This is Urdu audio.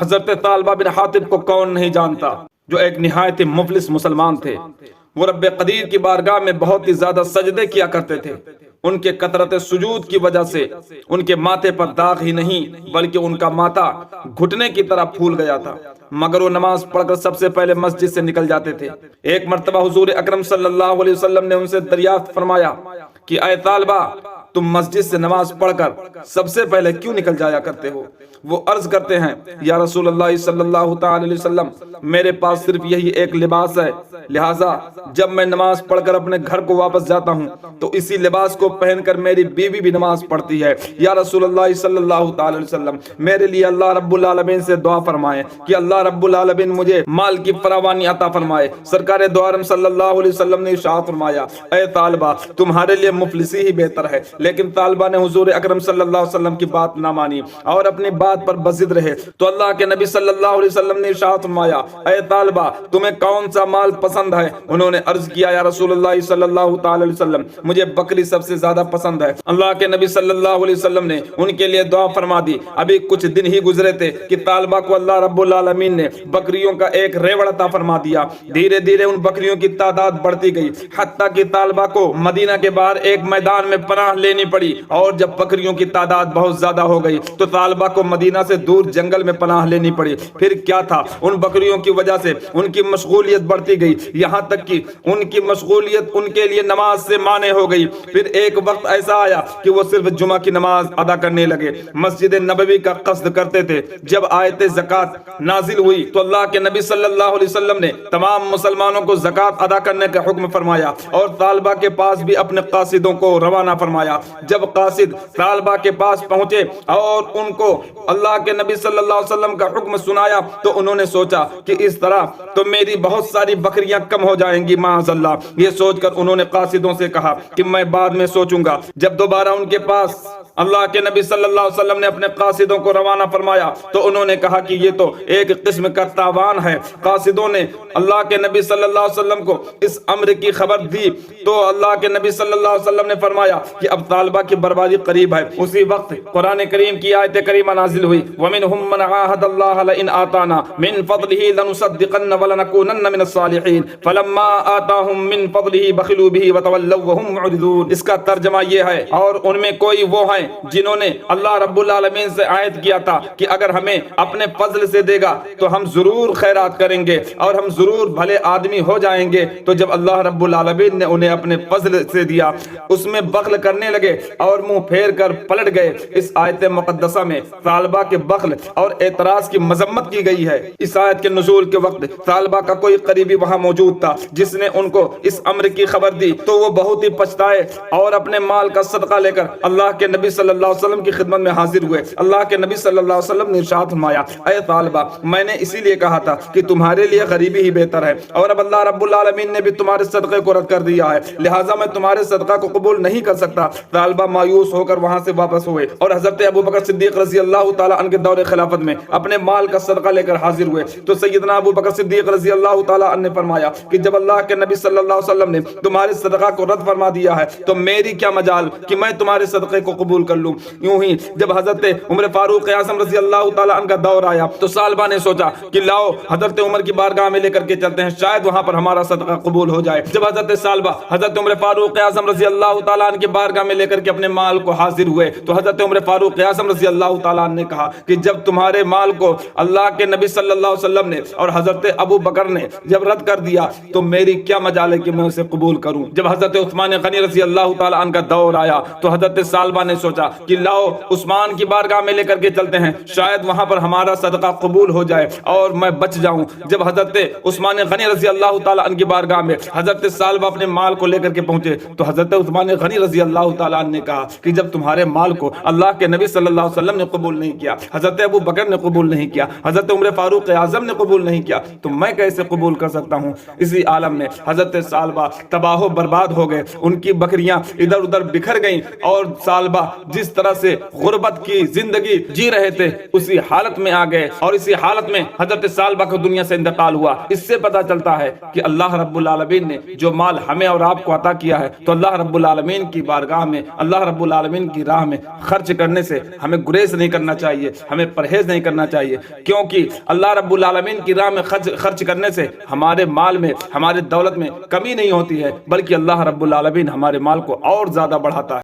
حضرت طالبہ بن حاطب کو کون نہیں جانتا، جو ایک نہایت ہی مفلس مسلمان تھے۔ وہ رب قدیر کی بارگاہ میں بہت ہی زیادہ سجدے کیا کرتے تھے۔ ان کے کثرت سجود کی وجہ سے ان کے ماتھے پر داغ ہی نہیں بلکہ ان کا ماتھا گھٹنے کی طرح پھول گیا تھا، مگر وہ نماز پڑھ کر سب سے پہلے مسجد سے نکل جاتے تھے۔ ایک مرتبہ حضور اکرم صلی اللہ علیہ وسلم نے ان سے دریافت فرمایا کہ اے طالبہ، تم مسجد سے نماز پڑھ کر سب سے پہلے کیوں نکل جایا کرتے ہو؟ وہ عرض کرتے ہیں، یا رسول اللہ صلی اللہ تعالی علیہ وسلم، میرے پاس صرف یہی ایک لباس ہے، لہٰذا جب میں نماز پڑھ کر اپنے گھر کو واپس جاتا ہوں تو اسی لباس کو پہن کر میری بیوی بھی نماز پڑھتی ہے۔ یا رسول اللہ صلی اللہ تعالی علیہ وسلم، میرے لیے اللہ رب العالمین سے دعا فرمائیں کہ اللہ رب العالمین مجھے مال کی فراوانی عطا فرمائے۔ سرکار دو عالم صلی اللہ علیہ وسلم نے ارشاد فرمایا، اے طالبہ، تمہارے لیے مفلسی ہی بہتر ہے۔ لیکن طالبہ نے حضور اکرم صلی اللہ علیہ وسلم کی بات نہ مانی اور اپنی بات پر بضد رہے، تو اللہ کے نبی صلی اللہ علیہ وسلم نے ارشاد فرمایا، اے طالبہ، تمہیں کون سا مال پسند ہے؟ انہوں نے عرض کیا، یا رسول اللہ صلی اللہ تعالی علیہ وسلم، مجھے بکری سب سے زیادہ پسند ہے۔ اللہ کے نبی صلی اللہ علیہ وسلم نے ان کے لیے دعا فرما دی۔ ابھی کچھ دن ہی گزرے تھے کہ طالبہ کو اللہ رب العالمین نے بکریوں کا ایک ریوڑ عطا فرما دیا۔ دھیرے دھیرے ان بکریوں کی تعداد بڑھتی گئی، حتیٰ کہ طالبہ کو مدینہ کے باہر ایک میدان میں پناہ لینی پڑی، اور جب بکریوں کی تعداد بہت زیادہ ہو گئی تو طالبہ کو مدینہ سے دور جنگل میں پناہ لینی پڑی۔ پھر کیا تھا، ان بکریوں کی وجہ سے ان کی مشغولیت بڑھتی گئی، یہاں تک کہ ان کی مشغولیت ان کے لیے نماز سے مانع ہو گئی۔ پھر ایک وقت ایسا آیا کہ وہ صرف جمعہ کی نماز ادا کرنے لگے، مسجد نبوی کا قصد کرتے تھے۔ جب آیت زکوٰۃ نازل ہوئی تو اللہ کے نبی صلی اللہ علیہ وسلم نے تمام مسلمانوں کو زکوٰۃ ادا کرنے کا حکم فرمایا اور طالبہ کے پاس بھی اپنے قاصدوں کو روانہ فرمایا۔ جب قاصد طالبہ کے پاس پہنچے اور ان کو اللہ کے نبی صلی اللہ علیہ وسلم کا حکم سنایا تو انہوں نے سوچا کہ اس طرح تو میری بہت ساری بکریاں کم ہو جائیں گی معاذ اللہ۔ یہ سوچ کر انہوں نے قاصدوں سے کہا کہ میں بعد میں سوچوں گا۔ جب دوبارہ ان کے پاس اللہ کے نبی صلی اللہ علیہ وسلم نے اپنے قاصدوں کو روانہ فرمایا تو انہوں نے کہا کہ یہ تو ایک قسم کا تاوان ہے۔ قاصدوں نے اللہ کے نبی صلی اللہ علیہ وسلم کو اس امر کی خبر دی تو اللہ کے نبی صلی اللہ علیہ وسلم نے فرمایا کہ اب طالبہ کی بربادی قریب ہے۔ اسی وقت قرآن کریم کی آیت کریمہ نازل ہوئی، وَمِنْهُمْ مَنْ عَاهَدَ اللَّهَ لَئِنْ آتَانَا مِنْ فَضْلِهِ لَنُصَدِّقَنَّ وَلَنَكُونَنَّ مِنَ الصَّالِحِينَ فَلَمَّا آتَاهُمْ مِنْ فَضْلِهِ بَخِلُوا بِهِ وَتَوَلَّوْا وَهُمْ مُعْرِضُونَ۔ اس کا ترجمہ یہ ہے، اور ان میں کوئی وہ ہیں جنہوں نے اللہ رب العالمین سے عہد کیا تھا کہ اگر ہمیں اپنے فضل سے دے گا تو ہم ضرور خیرات کریں گے اور ہم ضرور بھلے آدمی ہو جائیں گے۔ تو جب اللہ رب العالمین نے انہیں اپنے فضل سے دیا، اس میں بخل کرنے لگے اور منہ پھیر کر پلٹ گئے۔ اس آیت مقدسہ میں طالبہ کے بخل اور اعتراض کی مذمت کی گئی ہے۔ اس آیت کے نزول کے وقت طالبہ کا کوئی قریبی وہاں موجود تھا جس نے ان کو اس امر کی خبر دی تو وہ بہت ہی پچھتائے اور اپنے مال کا صدقہ لے کر اللہ کے نبی صلی اللہ علیہ وسلم کی خدمت میں حاضر ہوئے۔ اللہ کے نبی صلی اللہ علیہ وسلم نے ارشاد فرمایا، اے طالبہ، میں نے اسی لیے کہا تھا کہ تمہارے لیے غریبی ہی بہتر ہے، اور اب اللہ رب العالمین نے بھی تمہارے صدقے کو رد کر دیا ہے، لہٰذا میں تمہارے صدقہ کو قبول نہیں کر سکتا۔ طالبہ مایوس ہو کر وہاں سے واپس ہوئے اور حضرت ابو بکر صدیق رضی اللہ تعالیٰ عنہ کے دور خلافت میں اپنے مال کا صدقہ لے کر حاضر ہوئے تو سیدنا ابو بکر صدیق رضی اللہ تعالیٰ عنہ نے فرمایا کہ جب اللہ کے نبی صلی اللہ علیہ وسلم نے تمہارے صدقہ کو رد فرما دیا ہے تو میری کیا مجال کہ میں تمہارے صدقے کو قبول کر لوں۔ یوں ہی جب حضرت عمر فاروق اعظم رضی اللہ تعالیٰ عنہ کا دور آیا تو طالبہ نے سوچا کہ لاؤ حضرت عمر کی بارگاہ میں لے کر کے چلتے ہیں، شاید وہاں پر ہمارا صدقہ قبول ہو جائے۔ جب حضرت طالبہ حضرت عمر فاروق اعظم رضی اللہ تعالیٰ عنہ کی بارگاہ میں لے کر کے اپنے مال کو حاضر ہوئے تو حضرت عمر فاروق اعظم رضی اللہ تعالیٰ عنہ نے کہا کہ جب تمہارے مال کو اللہ کے نبی صلی اللہ علیہ وسلم نے اور حضرت ابو بکر نے جب رد کر دیا تو میری کیا مجال ہے کہ میں اسے قبول کروں۔ جب حضرت عثمان غنی رضی اللہ تعالیٰ عنہ کا دور آیا تو حضرت طالبہ نے سوچا کہ لاؤ عثمان کی بارگاہ میں لے کر کے چلتے ہیں، شاید وہاں پر ہمارا صدقہ قبول ہو جائے اور میں بچ جاؤں۔ جب حضرت عثمان غنی رضی اللہ تعالیٰ عنہ کی بارگاہ میں حضرت طالبہ اپنے مال کو لے کر کے پہنچے تو حضرت عثمان غنی رضی اللہ تعالیٰ عنہ نے کہا کہ جب تمہارے مال کو اللہ کے نبی صلی اللہ علیہ وسلم نے قبول نہیں کیا، حضرت ابو بکر نے قبول نہیں کیا، حضرت عمر فاروق اعظم نے قبول نہیں کیا، تو میں کیسے قبول کر سکتا ہوں۔ اسی عالم میں حضرت طالبہ تباہ و برباد ہو گئے، ان کی بکریاں ادھر ادھر بکھر گئیں اور طالبہ جس طرح سے غربت کی زندگی جی رہے تھے اسی حالت میں آ گئے اور اسی حالت میں حضرت طالبہ کو دنیا سے انتقال ہوا۔ اس سے پتہ چلتا ہے کہ اللہ رب العالمین نے جو مال ہمیں اور آپ کو عطا کیا ہے تو اللہ رب العالمین کی بارگاہ میں اللہ رب العالمین کی راہ میں خرچ کرنے سے ہمیں گریز نہیں کرنا چاہیے، ہمیں پرہیز نہیں کرنا چاہیے، کیونکہ اللہ رب العالمین کی راہ میں خرچ کرنے سے ہمارے مال میں، ہمارے دولت میں کمی نہیں ہوتی ہے، بلکہ اللہ رب العالمین ہمارے مال کو اور زیادہ بڑھاتا ہے۔